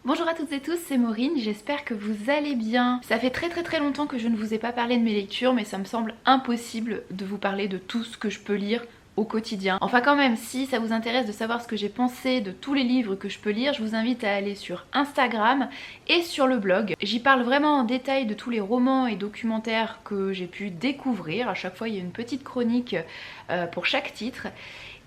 Bonjour à toutes et tous, c'est Maureen, j'espère que vous allez bien. Ça fait très longtemps que je ne vous ai pas parlé de mes lectures, mais ça me semble impossible de vous parler de tout ce que je peux lire au quotidien. Enfin quand même, si ça vous intéresse de savoir ce que j'ai pensé de tous les livres que je peux lire, je vous invite à aller sur Instagram et sur le blog. J'y parle vraiment en détail de tous les romans et documentaires que j'ai pu découvrir. À chaque fois il y a une petite chronique pour chaque titre.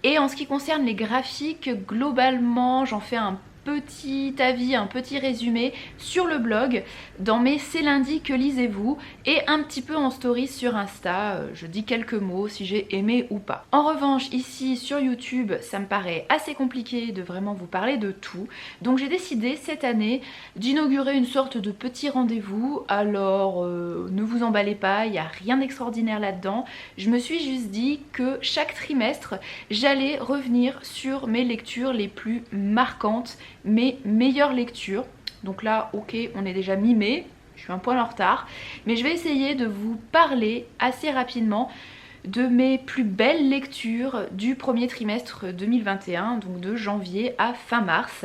Et en ce qui concerne les graphiques, globalement j'en fais un petit avis, un petit résumé sur le blog dans mes C'est lundi que lisez-vous et un petit peu en story sur Insta, je dis quelques mots si j'ai aimé ou pas. En revanche ici sur YouTube ça me paraît assez compliqué de vraiment vous parler de tout, donc j'ai décidé cette année d'inaugurer une sorte de petit rendez-vous. Alors ne vous emballez pas, il n'y a rien d'extraordinaire là-dedans, je me suis juste dit que chaque trimestre j'allais revenir sur mes lectures les plus marquantes, mes meilleures lectures. Donc là ok, on est déjà mi-mai, je suis un poil en retard, mais je vais essayer de vous parler assez rapidement de mes plus belles lectures du premier trimestre 2021, donc de janvier à fin mars.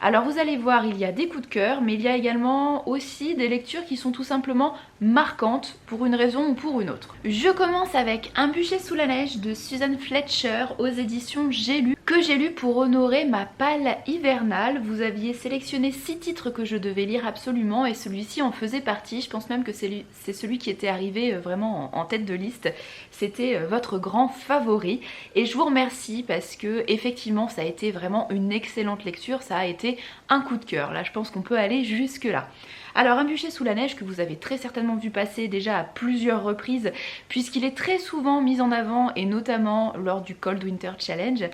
Alors vous allez voir, il y a des coups de cœur, mais il y a également aussi des lectures qui sont tout simplement marquantes pour une raison ou pour une autre. Je commence avec Un bûcher sous la neige de Susan Fletcher aux éditions J'ai lu, que j'ai lu pour honorer ma palle hivernale. Vous aviez sélectionné 6 titres que je devais lire absolument et celui-ci en faisait partie. Je pense même que c'est celui qui était arrivé vraiment en tête de liste. C'était votre grand favori et je vous remercie parce que effectivement ça a été vraiment une excellente lecture, ça a été un coup de cœur. Là je pense qu'on peut aller jusque là. Alors Un bûcher sous la neige, que vous avez très certainement vu passer déjà à plusieurs reprises puisqu'il est très souvent mis en avant et notamment lors du Cold Winter Challenge.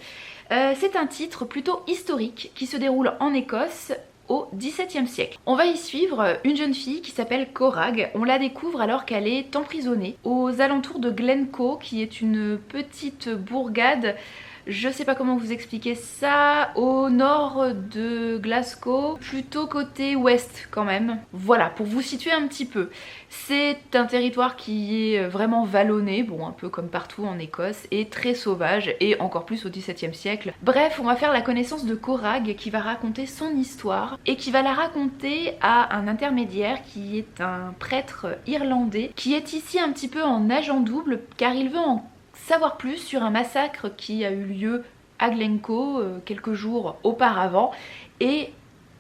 C'est un titre plutôt historique qui se déroule en Écosse au XVIIe siècle. On va y suivre une jeune fille qui s'appelle Corag. On la découvre alors qu'elle est emprisonnée aux alentours de Glencoe, qui est une petite bourgade, je sais pas comment vous expliquer ça, au nord de Glasgow, plutôt côté ouest quand même. Voilà, pour vous situer un petit peu. C'est un territoire qui est vraiment vallonné, bon un peu comme partout en Écosse, et très sauvage, et encore plus au XVIIe siècle. Bref, on va faire la connaissance de Corag qui va raconter son histoire, et qui va la raconter à un intermédiaire qui est un prêtre irlandais, qui est ici un petit peu en agent double, car il veut en savoir plus sur un massacre qui a eu lieu à Glencoe quelques jours auparavant, et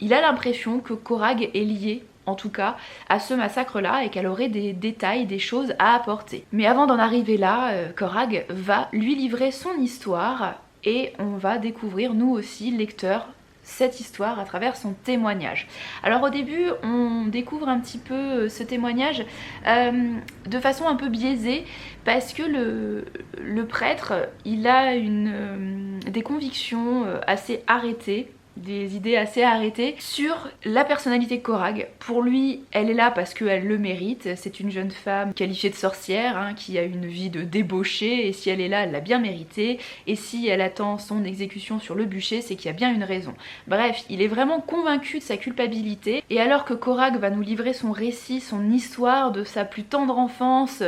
il a l'impression que Corag est liée en tout cas à ce massacre là et qu'elle aurait des détails, des choses à apporter. Mais avant d'en arriver là, Corag va lui livrer son histoire et on va découvrir nous aussi, lecteurs, cette histoire à travers son témoignage. Alors au début on découvre un petit peu ce témoignage de façon un peu biaisée parce que le prêtre il a des convictions assez arrêtées, des idées assez arrêtées sur la personnalité de Corag. Pour lui, elle est là parce qu'elle le mérite. C'est une jeune femme qualifiée de sorcière, hein, qui a une vie de débauchée, et si elle est là, elle l'a bien méritée. Et si elle attend son exécution sur le bûcher, c'est qu'il y a bien une raison. Bref, il est vraiment convaincu de sa culpabilité. Et alors que Corag va nous livrer son récit, son histoire de sa plus tendre enfance,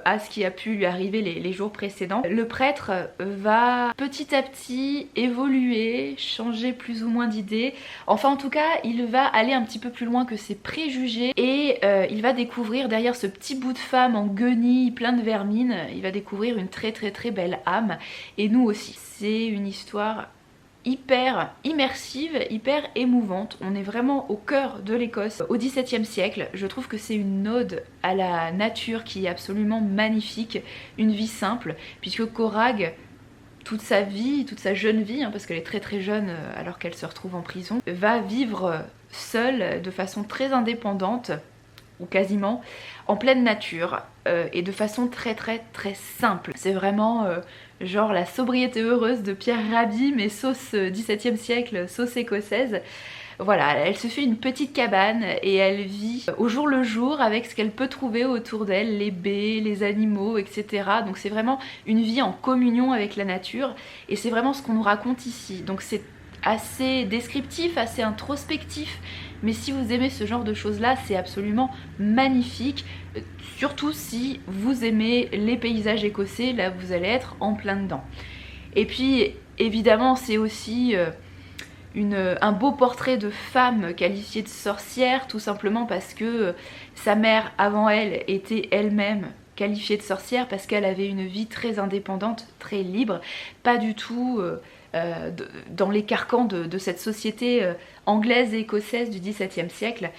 à ce qui a pu lui arriver les jours précédents, le prêtre va petit à petit évoluer, changer plus ou moins d'idées. Enfin en tout cas il va aller un petit peu plus loin que ses préjugés et il va découvrir derrière ce petit bout de femme en guenilles plein de vermine, il va découvrir une très belle âme, et nous aussi. C'est une histoire hyper immersive, hyper émouvante. On est vraiment au cœur de l'Écosse au XVIIe siècle. Je trouve que c'est une ode à la nature qui est absolument magnifique, une vie simple, puisque Corag, toute sa vie, toute sa jeune vie, hein, parce qu'elle est très jeune alors qu'elle se retrouve en prison, va vivre seule de façon très indépendante, ou quasiment, en pleine nature, et de façon très simple. C'est vraiment genre la sobriété heureuse de Pierre Rabhi, mais sauce XVIIe siècle, sauce écossaise. Voilà, elle se fait une petite cabane et elle vit au jour le jour avec ce qu'elle peut trouver autour d'elle, les baies, les animaux, etc. Donc c'est vraiment une vie en communion avec la nature, et c'est vraiment ce qu'on nous raconte ici. Donc c'est assez descriptif, assez introspectif, mais si vous aimez ce genre de choses là, c'est absolument magnifique, surtout si vous aimez les paysages écossais, là vous allez être en plein dedans. Et puis évidemment c'est aussi un beau portrait de femme qualifiée de sorcière, tout simplement parce que sa mère avant elle était elle-même qualifiée de sorcière, parce qu'elle avait une vie très indépendante, très libre, pas du tout dans les carcans de cette société anglaise et écossaise du XVIIe siècle.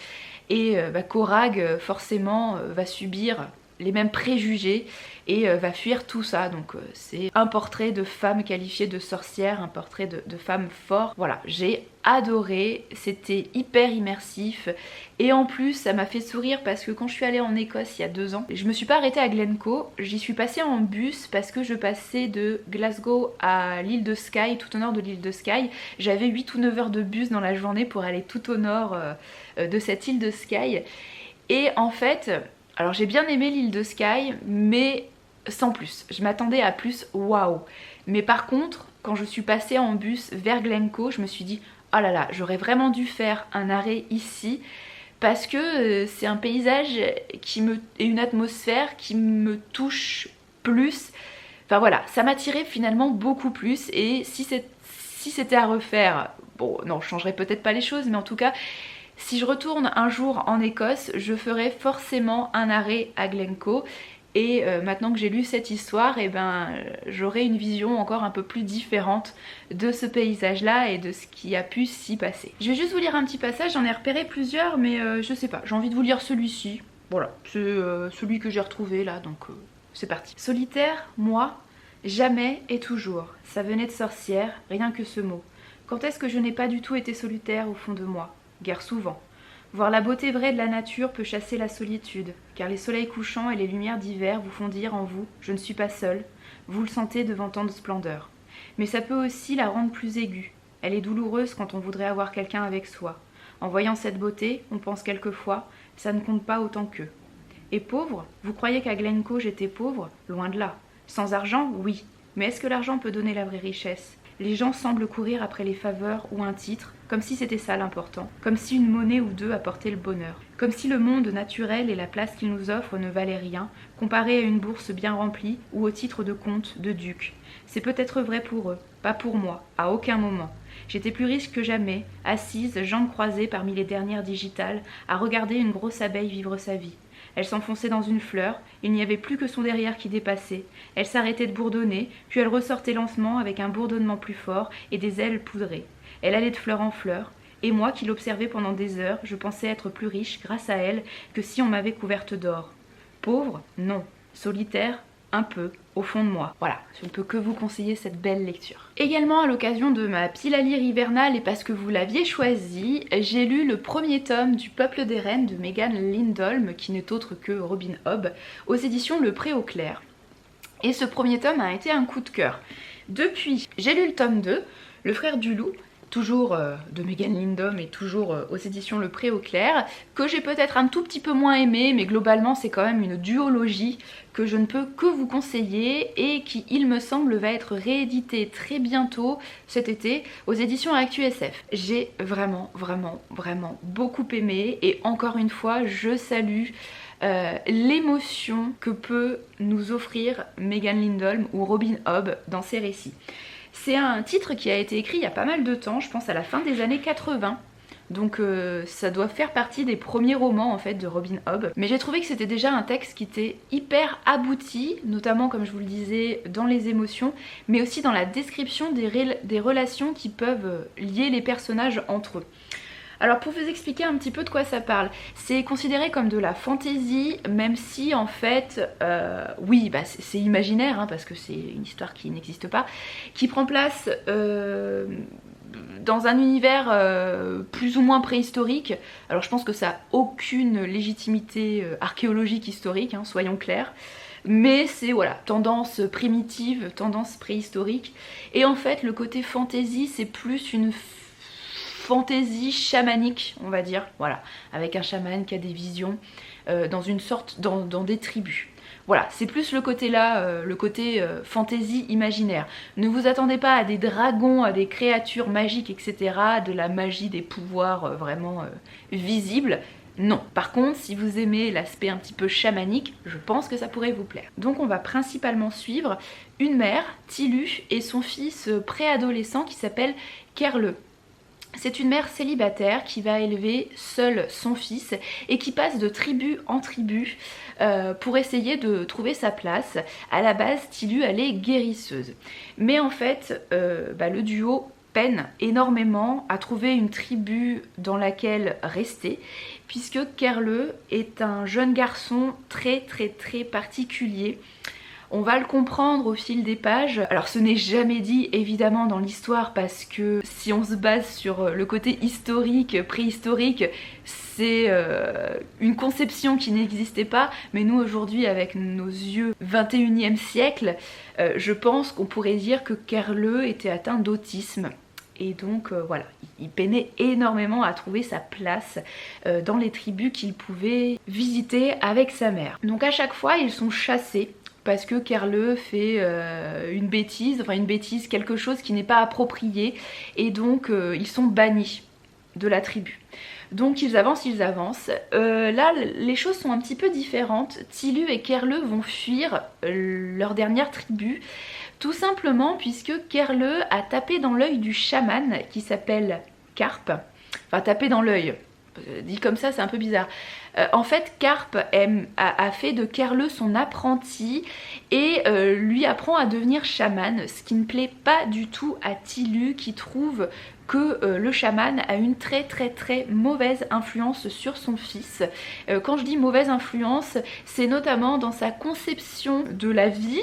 Et Corag forcément va subir les mêmes préjugés et va fuir tout ça. Donc c'est un portrait de femme qualifiée de sorcière, un portrait de femme forte. Voilà, j'ai adoré, c'était hyper immersif et en plus ça m'a fait sourire parce que quand je suis allée en Écosse il y a 2 ans, je me suis pas arrêtée à Glencoe, j'y suis passée en bus parce que je passais de Glasgow à l'île de Skye, tout au nord de l'île de Skye. J'avais 8 ou 9 heures de bus dans la journée pour aller tout au nord de cette île de Skye. Et en fait, alors j'ai bien aimé l'île de Skye, mais sans plus. Je m'attendais à plus, waouh. Mais par contre, quand je suis passée en bus vers Glencoe, je me suis dit, oh là là, j'aurais vraiment dû faire un arrêt ici, parce que c'est un paysage et une atmosphère qui me touche plus. Enfin voilà, ça m'attirait finalement beaucoup plus, et si c'était à refaire, bon non, je changerais peut-être pas les choses, mais en tout cas, si je retourne un jour en Écosse, je ferai forcément un arrêt à Glencoe. Et maintenant que j'ai lu cette histoire, eh ben, j'aurai une vision encore un peu plus différente de ce paysage-là et de ce qui a pu s'y passer. Je vais juste vous lire un petit passage, j'en ai repéré plusieurs, mais je sais pas, j'ai envie de vous lire celui-ci. Voilà, c'est celui que j'ai retrouvé là, donc c'est parti. Solitaire, moi, jamais et toujours. Ça venait de sorcière, rien que ce mot. Quand est-ce que je n'ai pas du tout été solitaire au fond de moi? Guère souvent. Voir la beauté vraie de la nature peut chasser la solitude, car les soleils couchants et les lumières d'hiver vous font dire en vous « je ne suis pas seule », vous le sentez devant tant de splendeur. Mais ça peut aussi la rendre plus aiguë. Elle est douloureuse quand on voudrait avoir quelqu'un avec soi. En voyant cette beauté, on pense quelquefois « ça ne compte pas autant qu'eux ». Et pauvre, vous croyez qu'à Glencoe j'étais pauvre? Loin de là. Sans argent, oui. Mais est-ce que l'argent peut donner la vraie richesse? Les gens semblent courir après les faveurs ou un titre, comme si c'était ça l'important, comme si une monnaie ou deux apportait le bonheur, comme si le monde naturel et la place qu'il nous offre ne valaient rien, comparé à une bourse bien remplie ou au titre de comte, de duc. C'est peut-être vrai pour eux, pas pour moi, à aucun moment. J'étais plus riche que jamais, assise, jambes croisées parmi les dernières digitales, à regarder une grosse abeille vivre sa vie. Elle s'enfonçait dans une fleur, il n'y avait plus que son derrière qui dépassait. Elle s'arrêtait de bourdonner, puis elle ressortait lentement avec un bourdonnement plus fort et des ailes poudrées. Elle allait de fleur en fleur, et moi qui l'observais pendant des heures, je pensais être plus riche grâce à elle que si on m'avait couverte d'or. Pauvre? Non. Solitaire? Un peu, au fond de moi. Voilà, je ne peux que vous conseiller cette belle lecture. Également à l'occasion de ma pile à lire hivernale et parce que vous l'aviez choisi, j'ai lu le premier tome du Peuple des Reines de Megan Lindholm, qui n'est autre que Robin Hobb, aux éditions Le Pré au Clair. Et ce premier tome a été un coup de cœur. Depuis, j'ai lu le tome 2, Le Frère du Loup, toujours de Megan Lindholm et toujours aux éditions Le Pré au Clair, que j'ai peut-être un tout petit peu moins aimé, mais globalement c'est quand même une duologie que je ne peux que vous conseiller et qui, il me semble, va être rééditée très bientôt cet été aux éditions ActuSF. J'ai vraiment beaucoup aimé et encore une fois je salue l'émotion que peut nous offrir Megan Lindholm ou Robin Hobb dans ses récits. C'est un titre qui a été écrit il y a pas mal de temps, je pense à la fin des années 80. Donc ça doit faire partie des premiers romans en fait de Robin Hobb. Mais j'ai trouvé que c'était déjà un texte qui était hyper abouti, notamment comme je vous le disais dans les émotions, mais aussi dans la description des relations qui peuvent lier les personnages entre eux. Alors pour vous expliquer un petit peu de quoi ça parle, c'est considéré comme de la fantaisie, même si en fait, oui, bah c'est imaginaire, hein, parce que c'est une histoire qui n'existe pas, qui prend place dans un univers plus ou moins préhistorique. Alors je pense que ça n'a aucune légitimité archéologique historique, hein, soyons clairs. Mais c'est voilà, tendance primitive, tendance préhistorique. Et en fait, le côté fantaisie, c'est plus une fantaisie chamanique, on va dire, voilà, avec un chaman qui a des visions dans des tribus. Voilà, c'est plus le côté là, le côté fantaisie imaginaire. Ne vous attendez pas à des dragons, à des créatures magiques, etc., de la magie, des pouvoirs vraiment visibles. Non. Par contre, si vous aimez l'aspect un petit peu chamanique, je pense que ça pourrait vous plaire. Donc on va principalement suivre une mère, Tilu, et son fils préadolescent qui s'appelle Kerle. C'est une mère célibataire qui va élever seule son fils et qui passe de tribu en tribu pour essayer de trouver sa place. À la base, Tilu, elle est guérisseuse. Mais en fait, le duo peine énormément à trouver une tribu dans laquelle rester, puisque Kerle est un jeune garçon très particulier. On va le comprendre au fil des pages. Alors ce n'est jamais dit évidemment dans l'histoire, parce que si on se base sur le côté historique, préhistorique, c'est une conception qui n'existait pas. Mais nous aujourd'hui, avec nos yeux 21e siècle, je pense qu'on pourrait dire que Kerle était atteint d'autisme. Et donc voilà, il peinait énormément à trouver sa place dans les tribus qu'il pouvait visiter avec sa mère. Donc à chaque fois, ils sont chassés parce que Kerle fait une bêtise, quelque chose qui n'est pas approprié, et donc ils sont bannis de la tribu. Donc ils avancent. Là, les choses sont un petit peu différentes. Tilu et Kerle vont fuir leur dernière tribu, tout simplement puisque Kerle a tapé dans l'œil du chaman qui s'appelle Carpe. Enfin, tapé dans l'œil. Dit comme ça, c'est un peu bizarre. En fait, Carpe a fait de Kerle son apprenti et lui apprend à devenir chaman, ce qui ne plaît pas du tout à Tilu, qui trouve que le chaman a une très mauvaise influence sur son fils. Quand je dis mauvaise influence, c'est notamment dans sa conception de la vie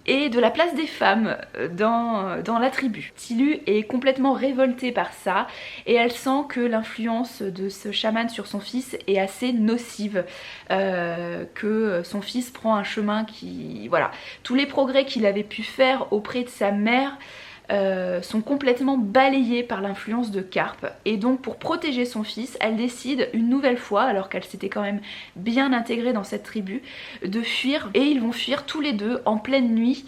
et de la place des femmes dans la tribu. Tilu est complètement révoltée par ça et elle sent que l'influence de ce chaman sur son fils est assez nocive, que son fils prend un chemin qui... Voilà, tous les progrès qu'il avait pu faire auprès de sa mère sont complètement balayés par l'influence de Carpe, et donc pour protéger son fils, elle décide une nouvelle fois, alors qu'elle s'était quand même bien intégrée dans cette tribu, de fuir, et ils vont fuir tous les deux en pleine nuit,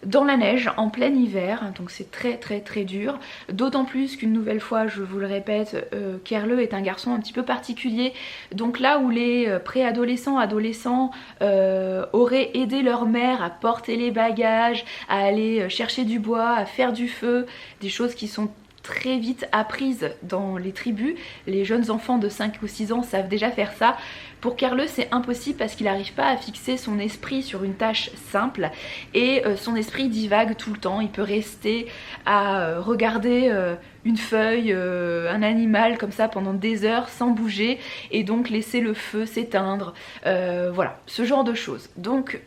dans la neige, en plein hiver, donc c'est très dur, d'autant plus qu'une nouvelle fois, je vous le répète, Kerle est un garçon un petit peu particulier, donc là où les préadolescents, adolescents auraient aidé leur mère à porter les bagages, à aller chercher du bois, à faire du feu, des choses qui sont très vite apprises dans les tribus, les jeunes enfants de 5 ou 6 ans savent déjà faire ça. Pour Kerle, c'est impossible parce qu'il n'arrive pas à fixer son esprit sur une tâche simple et son esprit divague tout le temps. Il peut rester à regarder une feuille, un animal comme ça pendant des heures sans bouger, et donc laisser le feu s'éteindre. Voilà, ce genre de choses. Donc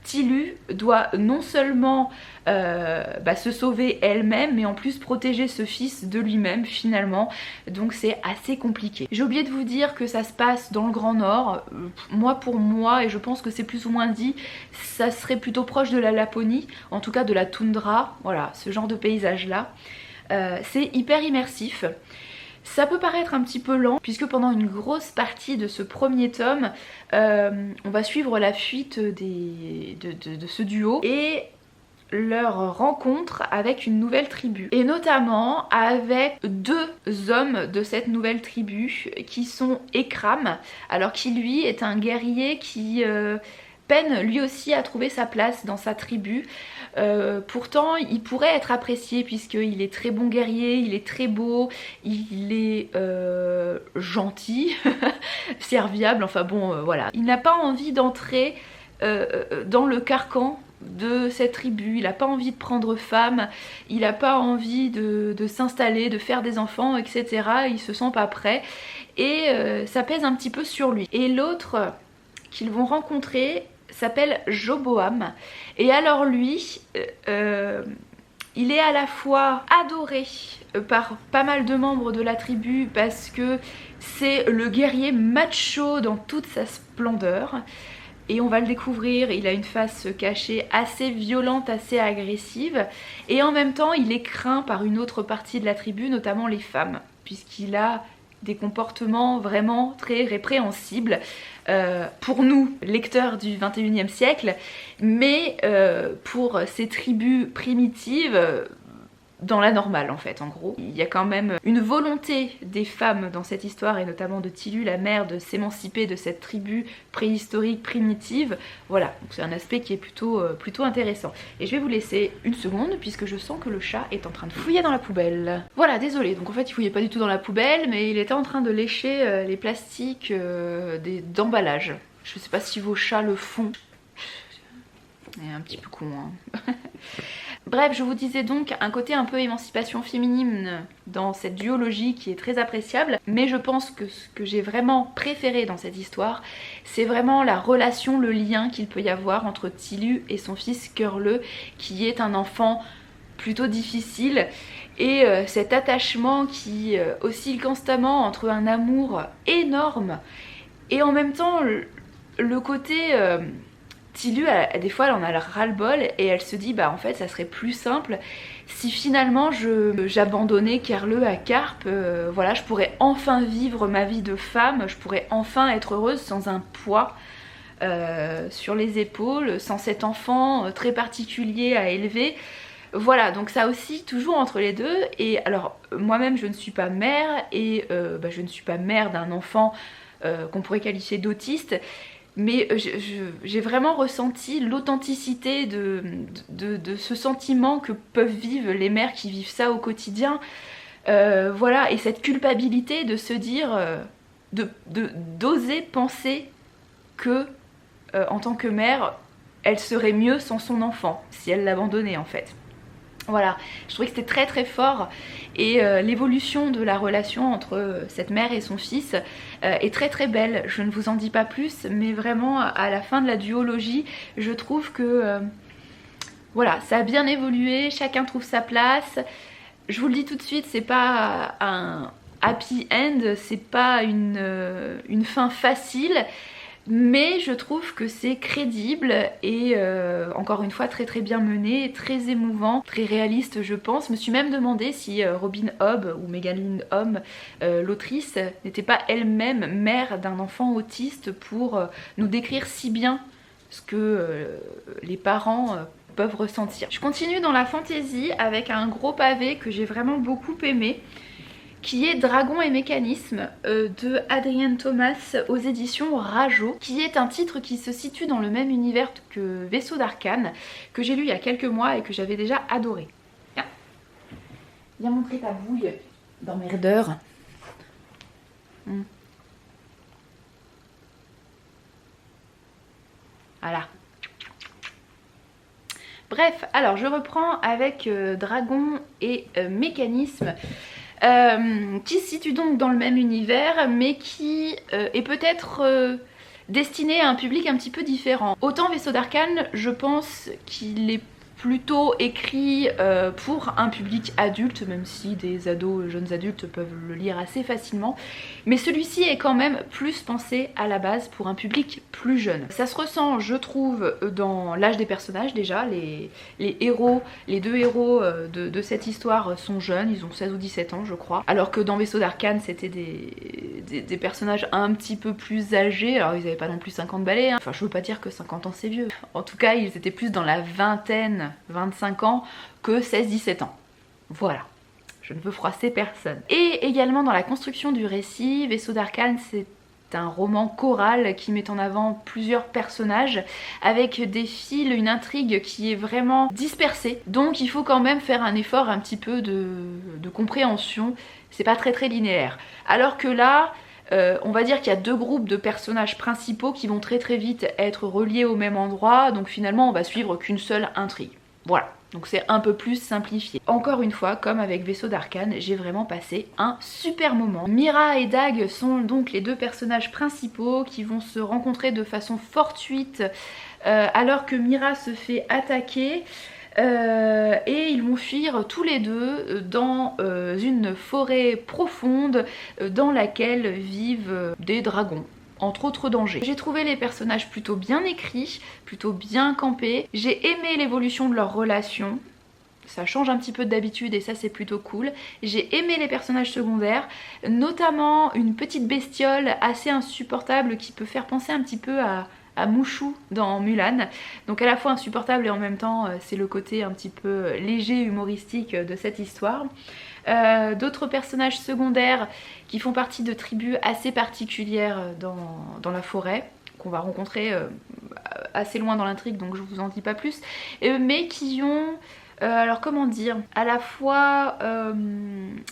Tilu doit non seulement se sauver elle-même, mais en plus protéger ce fils de lui-même finalement, donc c'est assez compliqué. J'ai oublié de vous dire que ça se passe dans le Grand Nord. Pour moi, et je pense que c'est plus ou moins dit, ça serait plutôt proche de la Laponie, en tout cas de la toundra, voilà, ce genre de paysage là. C'est hyper immersif. Ça peut paraître un petit peu lent, puisque pendant une grosse partie de ce premier tome, on va suivre la fuite de ce duo et leur rencontre avec une nouvelle tribu. Et notamment avec 2 hommes de cette nouvelle tribu qui sont Ekram, alors qui lui est un guerrier qui... peine lui aussi à trouver sa place dans sa tribu. Pourtant il pourrait être apprécié puisqu'il est très bon guerrier, il est très beau, il est gentil, serviable, enfin bon voilà. Il n'a pas envie d'entrer dans le carcan de cette tribu, il n'a pas envie de prendre femme, il n'a pas envie de s'installer, de faire des enfants, etc. Il se sent pas prêt et ça pèse un petit peu sur lui. Et l'autre qu'ils vont rencontrer s'appelle Joboam, et alors lui il est à la fois adoré par pas mal de membres de la tribu parce que c'est le guerrier macho dans toute sa splendeur, et on va le découvrir, il a une face cachée assez violente, assez agressive, et en même temps il est craint par une autre partie de la tribu, notamment les femmes, puisqu'il a des comportements vraiment très répréhensibles pour nous, lecteurs du 21e siècle, mais pour ces tribus primitives, dans la normale en fait, en gros. Il y a quand même une volonté des femmes dans cette histoire, et notamment de Tilu, la mère, de s'émanciper de cette tribu préhistorique primitive. Voilà, donc c'est un aspect qui est plutôt intéressant. Et je vais vous laisser une seconde puisque je sens que le chat est en train de fouiller dans la poubelle. Voilà, désolée, donc en fait il fouillait pas du tout dans la poubelle, mais il était en train de lécher les plastiques d'emballage. Je sais pas si vos chats le font. Il est un petit peu con, hein. Bref, je vous disais donc un côté un peu émancipation féminine dans cette duologie qui est très appréciable, mais je pense que ce que j'ai vraiment préféré dans cette histoire, c'est vraiment la relation, le lien qu'il peut y avoir entre Tilu et son fils Curleu, qui est un enfant plutôt difficile, et cet attachement qui oscille constamment entre un amour énorme et en même temps le côté... Tilu, des fois elle en a le ras-le-bol et elle se dit bah en fait ça serait plus simple si finalement j'abandonnais Curleu à Carpe, voilà, je pourrais enfin vivre ma vie de femme, je pourrais enfin être heureuse sans un poids sur les épaules, sans cet enfant très particulier à élever. Voilà, donc ça aussi toujours entre les deux. Et alors moi-même je ne suis pas mère et je ne suis pas mère d'un enfant qu'on pourrait qualifier d'autiste. Mais j'ai vraiment ressenti l'authenticité de ce sentiment que peuvent vivre les mères qui vivent ça au quotidien. Voilà, et cette culpabilité de se dire, d'oser penser que en tant que mère, elle serait mieux sans son enfant, si elle l'abandonnait en fait. Voilà, je trouvais que c'était très très fort et l'évolution de la relation entre cette mère et son fils est très très belle. Je ne vous en dis pas plus, mais vraiment à la fin de la duologie, je trouve que voilà, ça a bien évolué, chacun trouve sa place. Je vous le dis tout de suite, c'est pas un happy end, c'est pas une fin facile. Mais je trouve que c'est crédible et encore une fois très très bien mené, très émouvant, très réaliste je pense. Je me suis même demandé si Robin Hobb ou Megan Lynn Hobb, l'autrice, n'était pas elle-même mère d'un enfant autiste pour nous décrire si bien ce que les parents peuvent ressentir. Je continue dans la fantaisie avec un gros pavé que j'ai vraiment beaucoup aimé, qui est Dragon et mécanisme de Adrienne Thomas aux éditions Rajo, qui est un titre qui se situe dans le même univers que Vaisseau d'Arcane, que j'ai lu il y a quelques mois et que j'avais déjà adoré. Tiens, viens montrer ta bouille d'emmerdeur. Voilà. Bref, alors je reprends avec Dragon et mécanisme. Qui se situe donc dans le même univers mais qui est peut-être destiné à un public un petit peu différent. Autant Vaisseau d'Arcane, je pense qu'il est plutôt écrit pour un public adulte, même si des ados, jeunes adultes peuvent le lire assez facilement, mais celui-ci est quand même plus pensé à la base pour un public plus jeune. Ça se ressent, je trouve, dans l'âge des personnages déjà. Les héros, les deux héros de cette histoire sont jeunes, ils ont 16 ou 17 ans je crois, alors que dans Vaisseau d'Arcane c'était des personnages un petit peu plus âgés. Alors ils n'avaient pas non plus 50 balais, hein. Enfin je veux pas dire que 50 ans c'est vieux, en tout cas ils étaient plus dans la vingtaine, 25 ans que 16-17 ans. Voilà, je ne veux froisser personne. Et également dans la construction du récit, Vaisseau d'Arcane c'est un roman choral qui met en avant plusieurs personnages avec des fils, une intrigue qui est vraiment dispersée. Donc il faut quand même faire un effort un petit peu de compréhension, c'est pas très très linéaire. Alors que là, on va dire qu'il y a deux groupes de personnages principaux qui vont très très vite être reliés au même endroit, donc finalement on va suivre qu'une seule intrigue. Voilà, donc c'est un peu plus simplifié. Encore une fois, comme avec Vaisseau d'Arcane, j'ai vraiment passé un super moment. Mira et Dag sont donc les deux personnages principaux qui vont se rencontrer de façon fortuite alors que Mira se fait attaquer. Et ils vont fuir tous les deux dans une forêt profonde dans laquelle vivent des dragons, entre autres dangers. J'ai trouvé les personnages plutôt bien écrits, plutôt bien campés. J'ai aimé l'évolution de leur relation. Ça change un petit peu d'habitude et ça c'est plutôt cool. J'ai aimé les personnages secondaires, notamment une petite bestiole assez insupportable qui peut faire penser un petit peu à à Mushu dans Mulan. Donc à la fois insupportable et en même temps c'est le côté un petit peu léger, humoristique de cette histoire. D'autres personnages secondaires qui font partie de tribus assez particulières dans la forêt, qu'on va rencontrer assez loin dans l'intrigue, donc je vous en dis pas plus, mais qui ont, alors comment dire, à la fois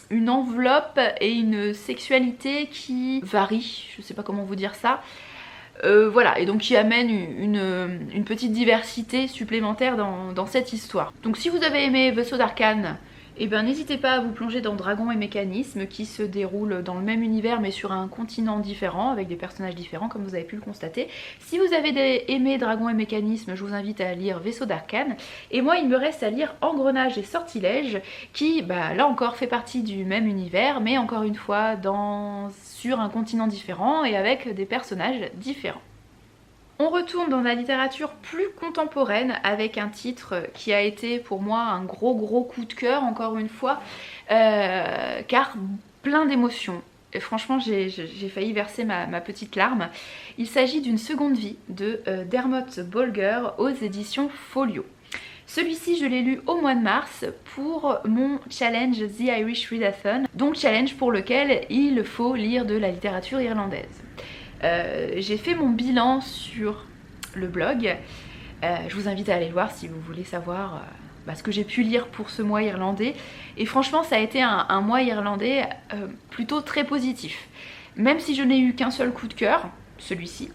une enveloppe et une sexualité qui varie, je sais pas comment vous dire ça. Voilà, et donc qui amène une petite diversité supplémentaire dans cette histoire. Donc si vous avez aimé Vaisseau d'Arcane, et bien n'hésitez pas à vous plonger dans Dragons et Mécanismes qui se déroule dans le même univers mais sur un continent différent avec des personnages différents comme vous avez pu le constater. Si vous avez aimé Dragons et Mécanismes, je vous invite à lire Vaisseau d'Arcane. Et moi il me reste à lire Engrenage et Sortilège qui là encore fait partie du même univers mais encore une fois sur un continent différent et avec des personnages différents. On retourne dans la littérature plus contemporaine avec un titre qui a été pour moi un gros coup de cœur encore une fois, car plein d'émotions. Et franchement j'ai failli verser ma petite larme. Il s'agit d'une seconde vie de Dermot Bolger aux éditions Folio. Celui-ci je l'ai lu au mois de mars pour mon challenge The Irish Readathon, donc challenge pour lequel il faut lire de la littérature irlandaise. J'ai fait mon bilan sur le blog, je vous invite à aller le voir si vous voulez savoir ce que j'ai pu lire pour ce mois irlandais. Et franchement ça a été un mois irlandais plutôt très positif. Même si je n'ai eu qu'un seul coup de cœur, celui-ci,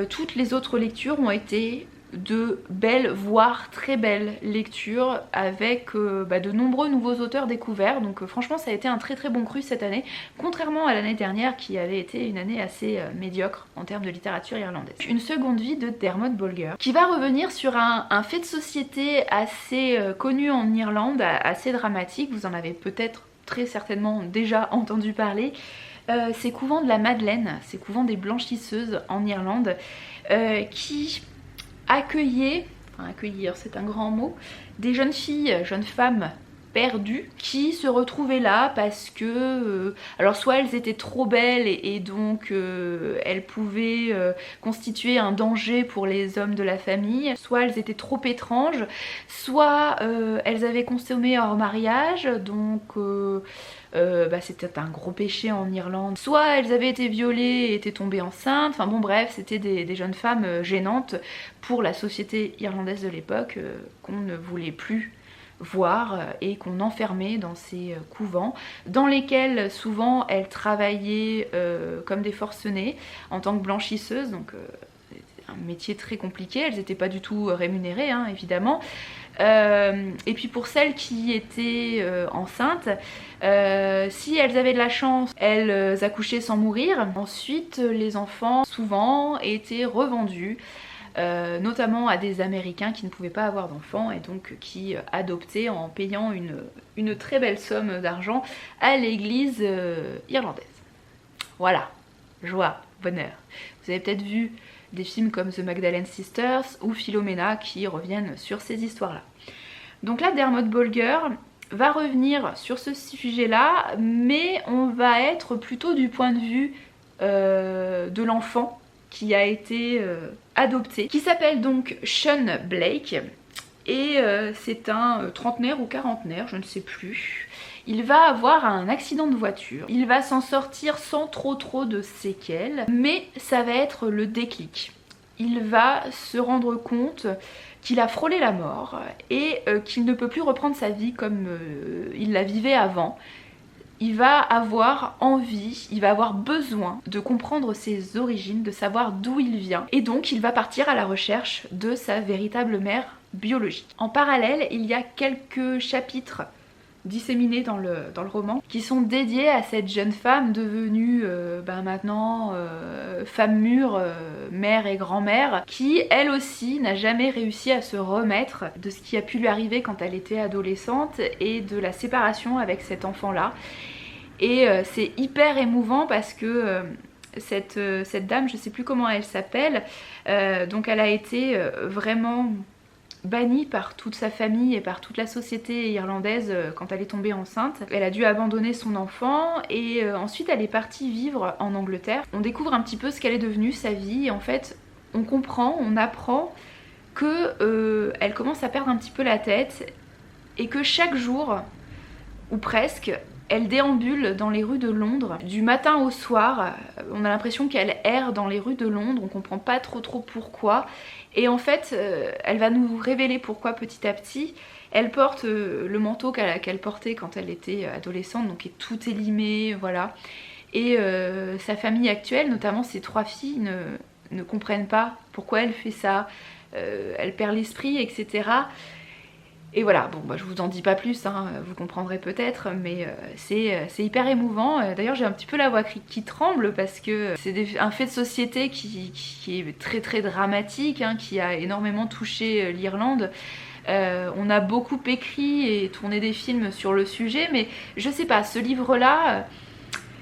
toutes les autres lectures ont été de belles, voire très belles lectures avec de nombreux nouveaux auteurs découverts. Donc franchement ça a été un très bon cru cette année, contrairement à l'année dernière qui avait été une année assez médiocre en termes de littérature irlandaise. Une seconde vie de Dermot Bolger qui va revenir sur un fait de société assez connu en Irlande, assez dramatique, vous en avez peut-être très certainement déjà entendu parler. Ces couvents de la Madeleine, ces couvents des blanchisseuses en Irlande qui accueillir, c'est un grand mot, des jeunes filles, jeunes femmes perdues qui se retrouvaient là parce que alors soit elles étaient trop belles et donc elles pouvaient constituer un danger pour les hommes de la famille, soit elles étaient trop étranges, soit elles avaient consommé hors mariage, donc c'était un gros péché en Irlande, soit elles avaient été violées et étaient tombées enceintes, enfin bon bref, c'était des jeunes femmes gênantes pour la société irlandaise de l'époque qu'on ne voulait plus voir et qu'on enfermait dans ces couvents dans lesquels souvent elles travaillaient comme des forcenées en tant que blanchisseuse, donc un métier très compliqué, elles n'étaient pas du tout rémunérées évidemment. Et puis pour celles qui étaient enceintes, si elles avaient de la chance, elles accouchaient sans mourir. Ensuite les enfants souvent étaient revendus notamment à des Américains qui ne pouvaient pas avoir d'enfants et donc qui adoptaient en payant une très belle somme d'argent à l'église irlandaise. Voilà, joie, bonheur. Vous avez peut-être vu des films comme The Magdalene Sisters ou Philomena qui reviennent sur ces histoires-là. Donc là, Dermot Bolger va revenir sur ce sujet-là, mais on va être plutôt du point de vue de l'enfant qui a été adopté, qui s'appelle donc Sean Blake, et c'est un trentenaire ou quarantenaire, je ne sais plus. Il va avoir un accident de voiture, il va s'en sortir sans trop de séquelles, mais ça va être le déclic. Il va se rendre compte qu'il a frôlé la mort et qu'il ne peut plus reprendre sa vie comme il la vivait avant. Il va avoir envie, il va avoir besoin de comprendre ses origines, de savoir d'où il vient. Et donc il va partir à la recherche de sa véritable mère biologique. En parallèle, il y a quelques chapitres disséminés dans le roman qui sont dédiés à cette jeune femme devenue maintenant femme mûre, mère et grand-mère, qui elle aussi n'a jamais réussi à se remettre de ce qui a pu lui arriver quand elle était adolescente et de la séparation avec cet enfant-là. Et c'est hyper émouvant parce que cette dame, je sais plus comment elle s'appelle, donc elle a été vraiment bannie par toute sa famille et par toute la société irlandaise quand elle est tombée enceinte. Elle a dû abandonner son enfant et ensuite elle est partie vivre en Angleterre. On découvre un petit peu ce qu'elle est devenue, sa vie, et en fait on comprend, on apprend que elle commence à perdre un petit peu la tête et que chaque jour, ou presque, elle déambule dans les rues de Londres du matin au soir. On a l'impression qu'elle erre dans les rues de Londres, on comprend pas trop pourquoi. Et en fait, elle va nous révéler pourquoi petit à petit. Elle porte le manteau qu'elle portait quand elle était adolescente, donc tout est limé, voilà. Et sa famille actuelle, notamment ses 3 filles, ne comprennent pas pourquoi elle fait ça. Elle perd l'esprit, etc. Et voilà, bon bah je vous en dis pas plus, hein, vous comprendrez peut-être, mais c'est hyper émouvant. D'ailleurs j'ai un petit peu la voix qui tremble parce que c'est un fait de société qui est très dramatique, hein, qui a énormément touché l'Irlande. On a beaucoup écrit et tourné des films sur le sujet, mais je sais pas, ce livre-là,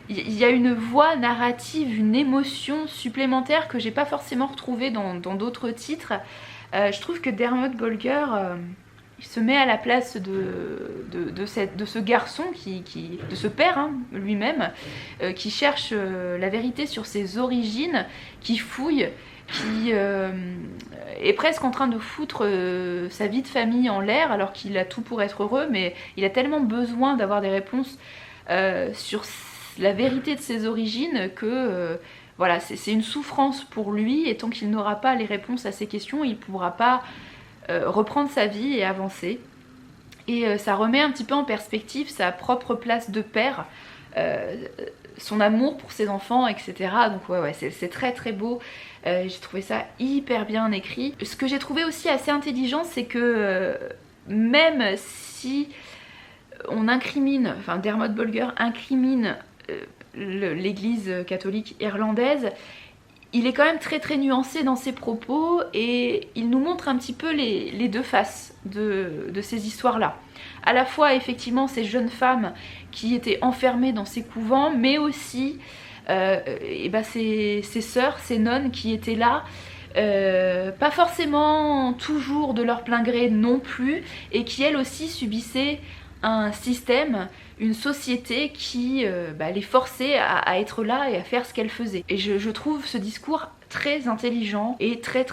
il y a une voix narrative, une émotion supplémentaire que j'ai pas forcément retrouvée dans d'autres titres. Je trouve que Dermot Bolger... il se met à la place de ce garçon, de ce père, hein, lui-même, qui cherche la vérité sur ses origines, qui fouille, qui est presque en train de foutre sa vie de famille en l'air alors qu'il a tout pour être heureux, mais il a tellement besoin d'avoir des réponses sur la vérité de ses origines que... voilà, c'est une souffrance pour lui, et tant qu'il n'aura pas les réponses à ces questions, il ne pourra pas... reprendre sa vie et avancer. Et ça remet un petit peu en perspective sa propre place de père, son amour pour ses enfants, etc. Donc ouais c'est très beau. J'ai trouvé ça hyper bien écrit. Ce que j'ai trouvé aussi assez intelligent, c'est que même si on incrimine, enfin Dermot Bolger incrimine l'église catholique irlandaise, il est quand même très nuancé dans ses propos et il nous montre un petit peu les deux faces de ces histoires-là. À la fois effectivement ces jeunes femmes qui étaient enfermées dans ces couvents, mais aussi ces sœurs, ces nonnes qui étaient là, pas forcément toujours de leur plein gré non plus, et qui elles aussi subissaient un système, une société qui les forçait à être là et à faire ce qu'elle faisait. Et je trouve ce discours très intelligent et très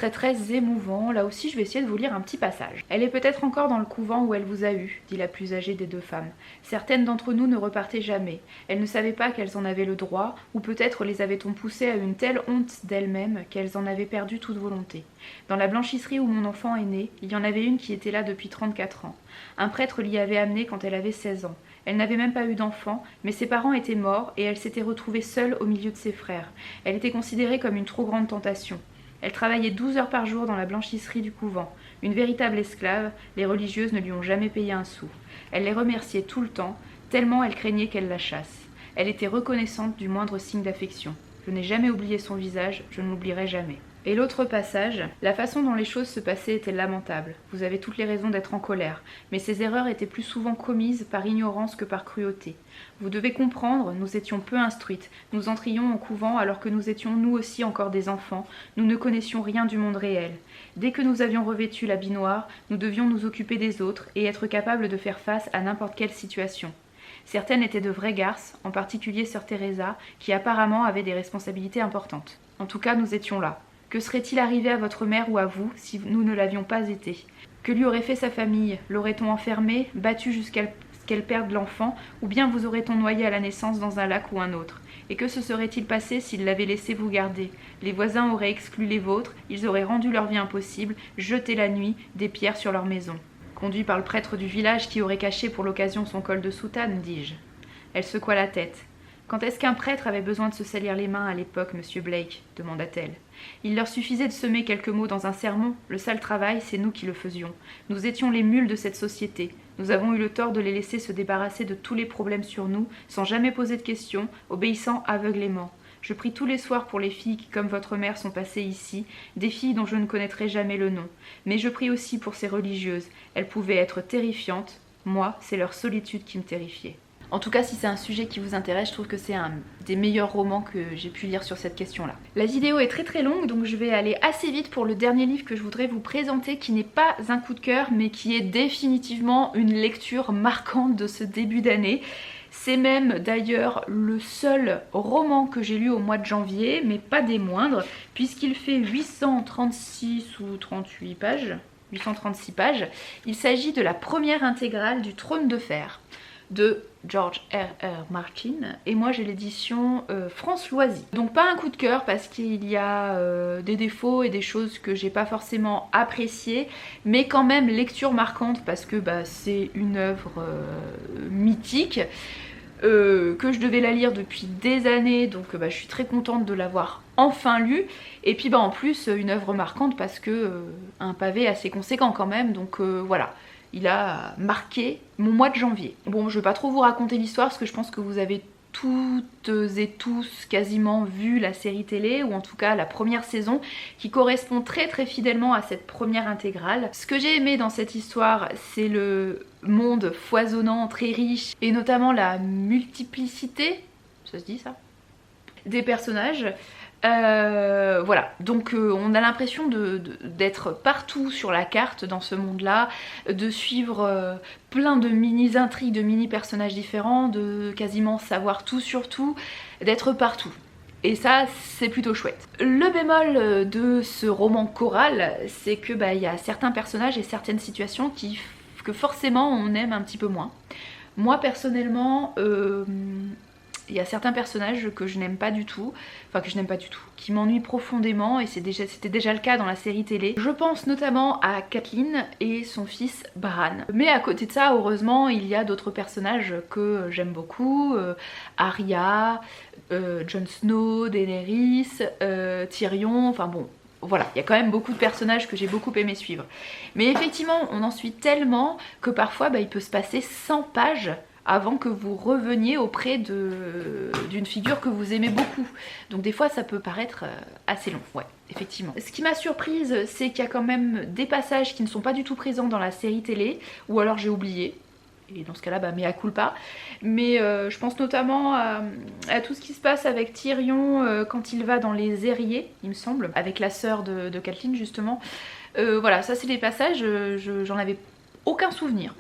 émouvant. Là aussi je vais essayer de vous lire un petit passage. Elle est peut-être encore dans le couvent où elle vous a eu, dit la plus âgée des 2 femmes. Certaines d'entre nous ne repartaient jamais. Elles ne savaient pas qu'elles en avaient le droit, ou peut-être les avait-on poussées à une telle honte d'elles-mêmes qu'elles en avaient perdu toute volonté. Dans la blanchisserie où mon enfant est né, il y en avait une qui était là depuis 34 ans. Un prêtre l'y avait amenée quand elle avait 16 ans. Elle n'avait même pas eu d'enfant, mais ses parents étaient morts et elle s'était retrouvée seule au milieu de ses frères. Elle était considérée comme une trop grande tentation. Elle travaillait 12 heures par jour dans la blanchisserie du couvent. Une véritable esclave, les religieuses ne lui ont jamais payé un sou. Elle les remerciait tout le temps, tellement elle craignait qu'elle la chasse. Elle était reconnaissante du moindre signe d'affection. Je n'ai jamais oublié son visage, je ne l'oublierai jamais. Et l'autre passage, la façon dont les choses se passaient était lamentable. Vous avez toutes les raisons d'être en colère, mais ces erreurs étaient plus souvent commises par ignorance que par cruauté. Vous devez comprendre, nous étions peu instruites, nous entrions au couvent alors que nous étions nous aussi encore des enfants, nous ne connaissions rien du monde réel. Dès que nous avions revêtu l'habit noir, nous devions nous occuper des autres et être capables de faire face à n'importe quelle situation. Certaines étaient de vraies garces, en particulier sœur Teresa, qui apparemment avait des responsabilités importantes. En tout cas, nous étions là. Que serait-il arrivé à votre mère ou à vous si nous ne l'avions pas été? Que lui aurait fait sa famille? L'aurait-on enfermée, battue jusqu'à ce qu'elle perde l'enfant, ou bien vous aurait-on noyé à la naissance dans un lac ou un autre? Et que se serait-il passé s'il l'avait laissé vous garder? Les voisins auraient exclu les vôtres, ils auraient rendu leur vie impossible, jeté la nuit des pierres sur leur maison. Conduit par le prêtre du village qui aurait caché pour l'occasion son col de soutane, dis-je. Elle secoua la tête. Quand est-ce qu'un prêtre avait besoin de se salir les mains à l'époque, monsieur Blake? Demanda-t-elle. Il leur suffisait de semer quelques mots dans un sermon. Le sale travail, c'est nous qui le faisions. Nous étions les mules de cette société. Nous avons eu le tort de les laisser se débarrasser de tous les problèmes sur nous, sans jamais poser de questions, obéissant aveuglément. Je prie tous les soirs pour les filles qui, comme votre mère, sont passées ici, des filles dont je ne connaîtrai jamais le nom. Mais je prie aussi pour ces religieuses. Elles pouvaient être terrifiantes. Moi, c'est leur solitude qui me terrifiait. En tout cas, si c'est un sujet qui vous intéresse, je trouve que c'est un des meilleurs romans que j'ai pu lire sur cette question-là. La vidéo est très longue, donc je vais aller assez vite pour le dernier livre que je voudrais vous présenter, qui n'est pas un coup de cœur, mais qui est définitivement une lecture marquante de ce début d'année. C'est même d'ailleurs le seul roman que j'ai lu au mois de janvier, mais pas des moindres, puisqu'il fait 836 ou 38 pages. 836 pages. Il s'agit de la première intégrale du Trône de Fer de George R.R. Martin, et moi j'ai l'édition France Loisy. Donc pas un coup de cœur parce qu'il y a des défauts et des choses que j'ai pas forcément appréciées, mais quand même lecture marquante parce que c'est une œuvre mythique. Que je devais la lire depuis des années, donc je suis très contente de l'avoir enfin lu. Et puis en plus une œuvre marquante parce que un pavé assez conséquent quand même, donc voilà. Il a marqué mon mois de janvier. Bon, je vais pas trop vous raconter l'histoire parce que je pense que vous avez toutes et tous quasiment vu la série télé, ou en tout cas la première saison, qui correspond très fidèlement à cette première intégrale. Ce que j'ai aimé dans cette histoire, c'est le monde foisonnant, très riche, et notamment la multiplicité, ça se dit ça, des personnages. Voilà, donc on a l'impression d'être partout sur la carte dans ce monde-là, de suivre plein de mini-intrigues, de mini-personnages différents, de quasiment savoir tout sur tout, d'être partout. Et ça, c'est plutôt chouette. Le bémol de ce roman choral, c'est que il y a certains personnages et certaines situations que forcément on aime un petit peu moins. Moi personnellement, il y a certains personnages que je n'aime pas du tout, qui m'ennuient profondément, et c'était déjà le cas dans la série télé. Je pense notamment à Catelyn et son fils Bran. Mais à côté de ça, heureusement, il y a d'autres personnages que j'aime beaucoup, Arya, Jon Snow, Daenerys, Tyrion, enfin bon. Voilà, il y a quand même beaucoup de personnages que j'ai beaucoup aimé suivre. Mais effectivement, on en suit tellement que parfois il peut se passer 100 pages avant que vous reveniez auprès d'une figure que vous aimez beaucoup. Donc des fois ça peut paraître assez long, ouais, effectivement. Ce qui m'a surprise, c'est qu'il y a quand même des passages qui ne sont pas du tout présents dans la série télé, ou alors j'ai oublié. Et dans ce cas-là, mea culpa. Mais je pense notamment à tout ce qui se passe avec Tyrion quand il va dans les Airiers, il me semble, avec la sœur de Catelyn justement. Voilà, ça c'est des passages, j'en avais aucun souvenir.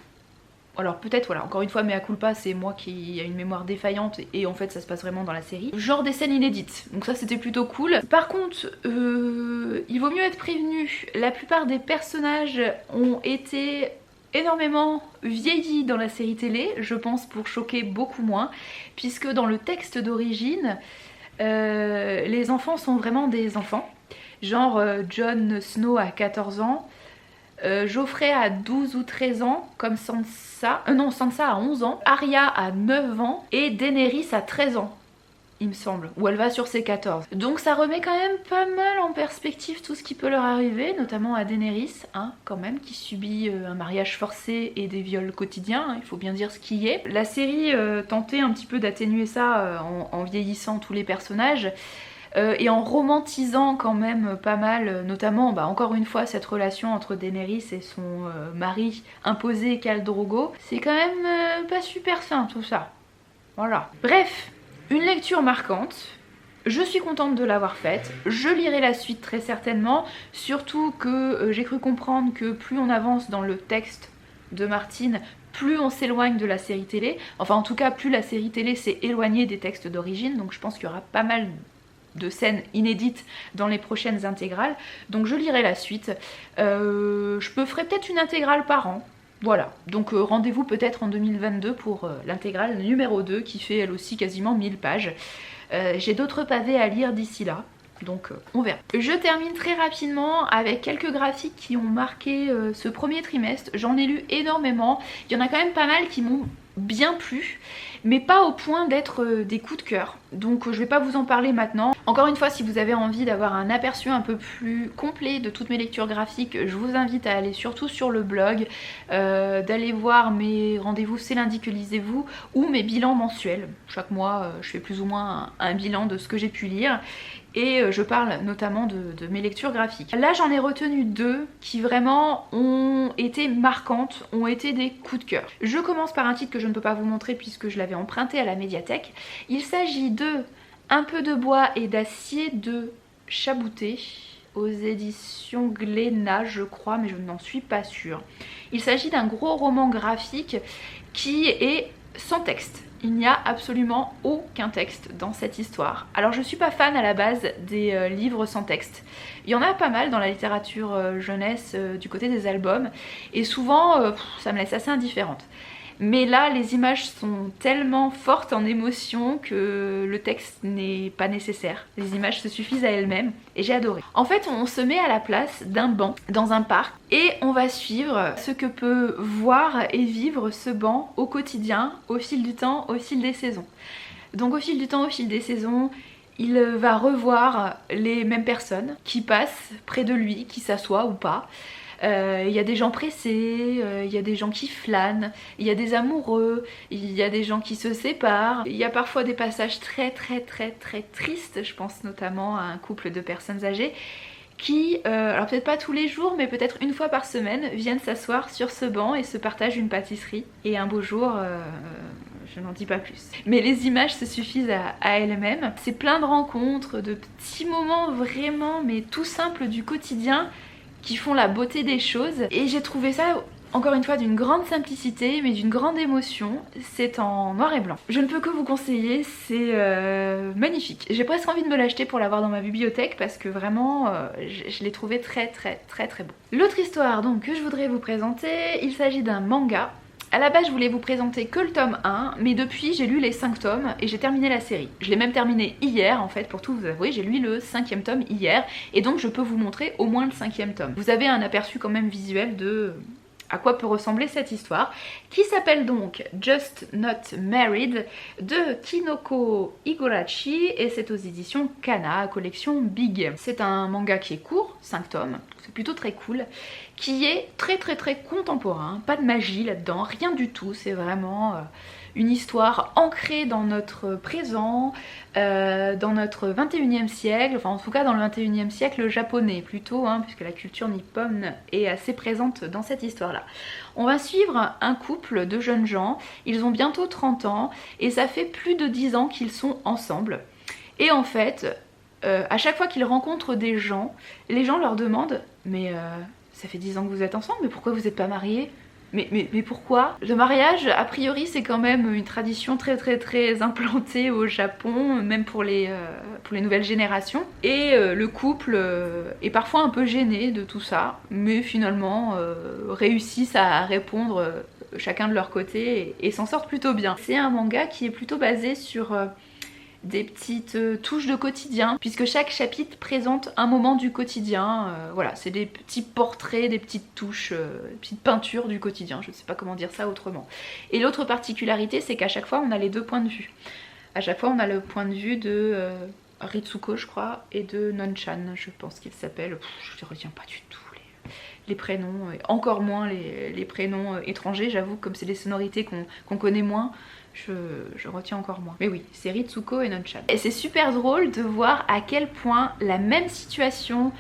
Alors peut-être, voilà, encore une fois, mea culpa, c'est moi qui ai une mémoire défaillante et en fait ça se passe vraiment dans la série. Genre des scènes inédites, donc ça c'était plutôt cool. Par contre, il vaut mieux être prévenu, la plupart des personnages ont été énormément vieillis dans la série télé, je pense pour choquer beaucoup moins, puisque dans le texte d'origine, les enfants sont vraiment des enfants. Genre Jon Snow a 14 ans, Geoffrey a 12 ou 13 ans, comme Sansa, non Sansa a 11 ans, Arya a 9 ans et Daenerys a 13 ans, il me semble, ou elle va sur ses 14. Donc ça remet quand même pas mal en perspective tout ce qui peut leur arriver, notamment à Daenerys, hein, quand même, qui subit un mariage forcé et des viols quotidiens, hein, il faut bien dire ce qui est. La série tentait un petit peu d'atténuer ça en vieillissant tous les personnages, et en romantisant quand même pas mal, notamment encore une fois cette relation entre Daenerys et son mari imposé Khal Drogo. C'est quand même pas super sain tout ça. Voilà. Bref, une lecture marquante. Je suis contente de l'avoir faite, je lirai la suite très certainement, surtout que j'ai cru comprendre que plus on avance dans le texte de Martin, plus on s'éloigne de la série télé. Enfin en tout cas plus la série télé s'est éloignée des textes d'origine, donc je pense qu'il y aura pas mal de scènes inédites dans les prochaines intégrales, donc je lirai la suite. Je ferai peut-être une intégrale par an, voilà, donc rendez-vous peut-être en 2022 pour l'intégrale numéro 2 qui fait elle aussi quasiment 1000 pages. J'ai d'autres pavés à lire d'ici là, donc on verra. Je termine très rapidement avec quelques graphiques qui ont marqué ce premier trimestre. J'en ai lu énormément, il y en a quand même pas mal qui m'ont bien plu, mais pas au point d'être des coups de cœur, donc je vais pas vous en parler maintenant. Encore une fois, si vous avez envie d'avoir un aperçu un peu plus complet de toutes mes lectures graphiques, je vous invite à aller surtout sur le blog, d'aller voir mes rendez-vous c'est lundi que lisez-vous, ou mes bilans mensuels. Chaque mois je fais plus ou moins un bilan de ce que j'ai pu lire, et je parle notamment de mes lectures graphiques. Là j'en ai retenu deux qui vraiment ont été marquantes, ont été des coups de cœur. Je commence par un titre que je ne peux pas vous montrer puisque je l'avais emprunté à la médiathèque. Il s'agit de Un peu de bois et d'acier de Chabouté aux éditions Glénat je crois, mais je n'en suis pas sûre. Il s'agit d'un gros roman graphique qui est sans texte. Il n'y a absolument aucun texte dans cette histoire. Alors je suis pas fan à la base des livres sans texte. Il y en a pas mal dans la littérature jeunesse du côté des albums et souvent ça me laisse assez indifférente. Mais là les images sont tellement fortes en émotion que le texte n'est pas nécessaire. Les images se suffisent à elles-mêmes et j'ai adoré. En fait on se met à la place d'un banc dans un parc et on va suivre ce que peut voir et vivre ce banc au quotidien, au fil du temps, au fil des saisons. Donc au fil du temps, au fil des saisons, il va revoir les mêmes personnes qui passent près de lui, qui s'assoient ou pas. Il y a des gens pressés, il y a des gens qui flânent, il y a des amoureux, il y a des gens qui se séparent. Il y a parfois des passages très tristes, je pense notamment à un couple de personnes âgées qui, alors peut-être pas tous les jours, mais peut-être une fois par semaine, viennent s'asseoir sur ce banc et se partagent une pâtisserie. Et un beau jour, je n'en dis pas plus. Mais les images se suffisent à elles-mêmes. C'est plein de rencontres, de petits moments vraiment, mais tout simples du quotidien qui font la beauté des choses. Et j'ai trouvé ça, encore une fois, d'une grande simplicité, mais d'une grande émotion. C'est en noir et blanc. Je ne peux que vous conseiller, c'est magnifique. J'ai presque envie de me l'acheter pour l'avoir dans ma bibliothèque parce que vraiment, je l'ai trouvé très beau. L'autre histoire donc que je voudrais vous présenter, il s'agit d'un manga. À la base je voulais vous présenter que le tome 1, mais depuis j'ai lu les 5 tomes et j'ai terminé la série. Je l'ai même terminé hier en fait, pour tout vous avouer, j'ai lu le 5e tome hier et donc je peux vous montrer au moins le 5e tome. Vous avez un aperçu quand même visuel de à quoi peut ressembler cette histoire, qui s'appelle donc Just Not Married de Kinoko Higurashi et c'est aux éditions Kana, collection Big. C'est un manga qui est court, 5 tomes, c'est plutôt très cool, qui est très contemporain, pas de magie là-dedans, rien du tout, c'est vraiment une histoire ancrée dans notre présent, dans notre 21e siècle, enfin en tout cas dans le 21e siècle japonais plutôt, puisque la culture nippone est assez présente dans cette histoire-là. On va suivre un couple de jeunes gens, ils ont bientôt 30 ans et ça fait plus de 10 ans qu'ils sont ensemble. Et en fait, à chaque fois qu'ils rencontrent des gens, les gens leur demandent « mais ça fait 10 ans que vous êtes ensemble, mais pourquoi vous n'êtes pas mariés ? Mais pourquoi ?» Le mariage, a priori, c'est quand même une tradition très implantée au Japon, même pour les nouvelles générations. Et le couple est parfois un peu gêné de tout ça, mais finalement réussissent à répondre chacun de leur côté et s'en sortent plutôt bien. C'est un manga qui est plutôt basé sur des petites touches de quotidien, puisque chaque chapitre présente un moment du quotidien. Voilà, c'est des petits portraits, des petites touches, des petites peintures du quotidien, je ne sais pas comment dire ça autrement. Et l'autre particularité, c'est qu'à chaque fois on a les deux points de vue. À chaque fois on a le point de vue de Ritsuko je crois, et de Nonchan, je pense qu'il s'appelle, je ne retiens pas du tout les prénoms, et encore moins les prénoms étrangers, j'avoue, comme c'est des sonorités qu'on connaît moins, je retiens encore moins. Mais oui, c'est Ritsuko et Nonchan. Et c'est super drôle de voir à quel point la même situation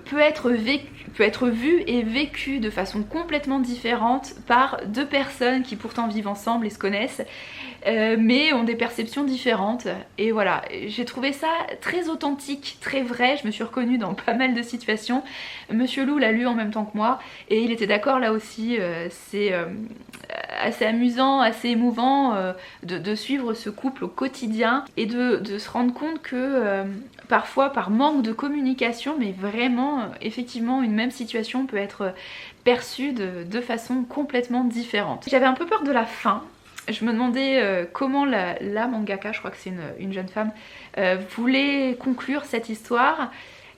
peut être vue et vécue de façon complètement différente par deux personnes qui pourtant vivent ensemble et se connaissent, mais ont des perceptions différentes. Et voilà, j'ai trouvé ça très authentique, très vrai, je me suis reconnue dans pas mal de situations. Monsieur Lou l'a lu en même temps que moi et il était d'accord là aussi. C'est assez amusant, assez émouvant de suivre ce couple au quotidien et de se rendre compte que parfois par manque de communication, mais vraiment effectivement une même situation peut être perçue de façon complètement différente. J'avais un peu peur de la fin. Je me demandais comment la mangaka, je crois que c'est une jeune femme, voulait conclure cette histoire.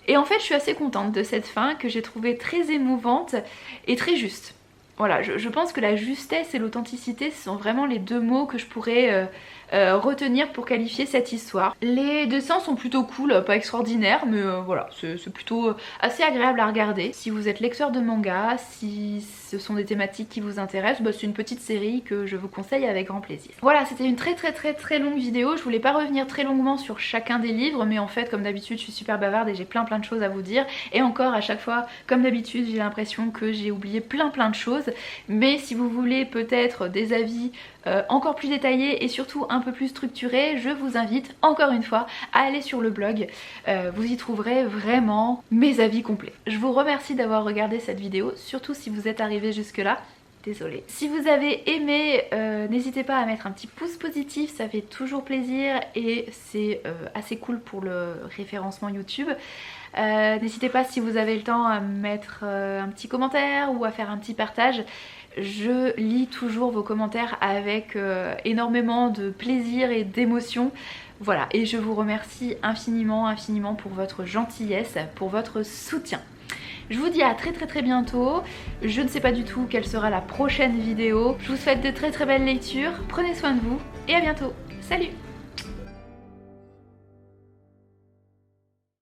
Et en fait je suis assez contente de cette fin que j'ai trouvée très émouvante et très juste. Voilà, je pense que la justesse et l'authenticité, ce sont vraiment les deux mots que je pourrais retenir pour qualifier cette histoire. Les dessins sont plutôt cool, pas extraordinaires, mais voilà, c'est plutôt assez agréable à regarder. Si vous êtes lecteur de manga, si ce sont des thématiques qui vous intéressent, bah, c'est une petite série que je vous conseille avec grand plaisir. Voilà, c'était une très longue vidéo. Je voulais pas revenir très longuement sur chacun des livres, mais en fait, comme d'habitude, je suis super bavarde et j'ai plein de choses à vous dire. Et encore, à chaque fois, comme d'habitude, j'ai l'impression que j'ai oublié plein de choses. Mais si vous voulez peut-être des avis encore plus détaillés et surtout un peu plus structurés, je vous invite encore une fois à aller sur le blog. Vous y trouverez vraiment mes avis complets. Je vous remercie d'avoir regardé cette vidéo, surtout si vous êtes arrivé jusque là. désolée. Si vous avez aimé, n'hésitez pas à mettre un petit pouce positif, ça fait toujours plaisir et c'est assez cool pour le référencement YouTube. N'hésitez pas, si vous avez le temps, à mettre un petit commentaire ou à faire un petit partage. Je lis toujours vos commentaires avec énormément de plaisir et d'émotion. Voilà, et je vous remercie infiniment, infiniment pour votre gentillesse, pour votre soutien. Je vous dis à très bientôt. Je ne sais pas du tout quelle sera la prochaine vidéo. Je vous souhaite de très belles lectures. Prenez soin de vous et à bientôt. Salut!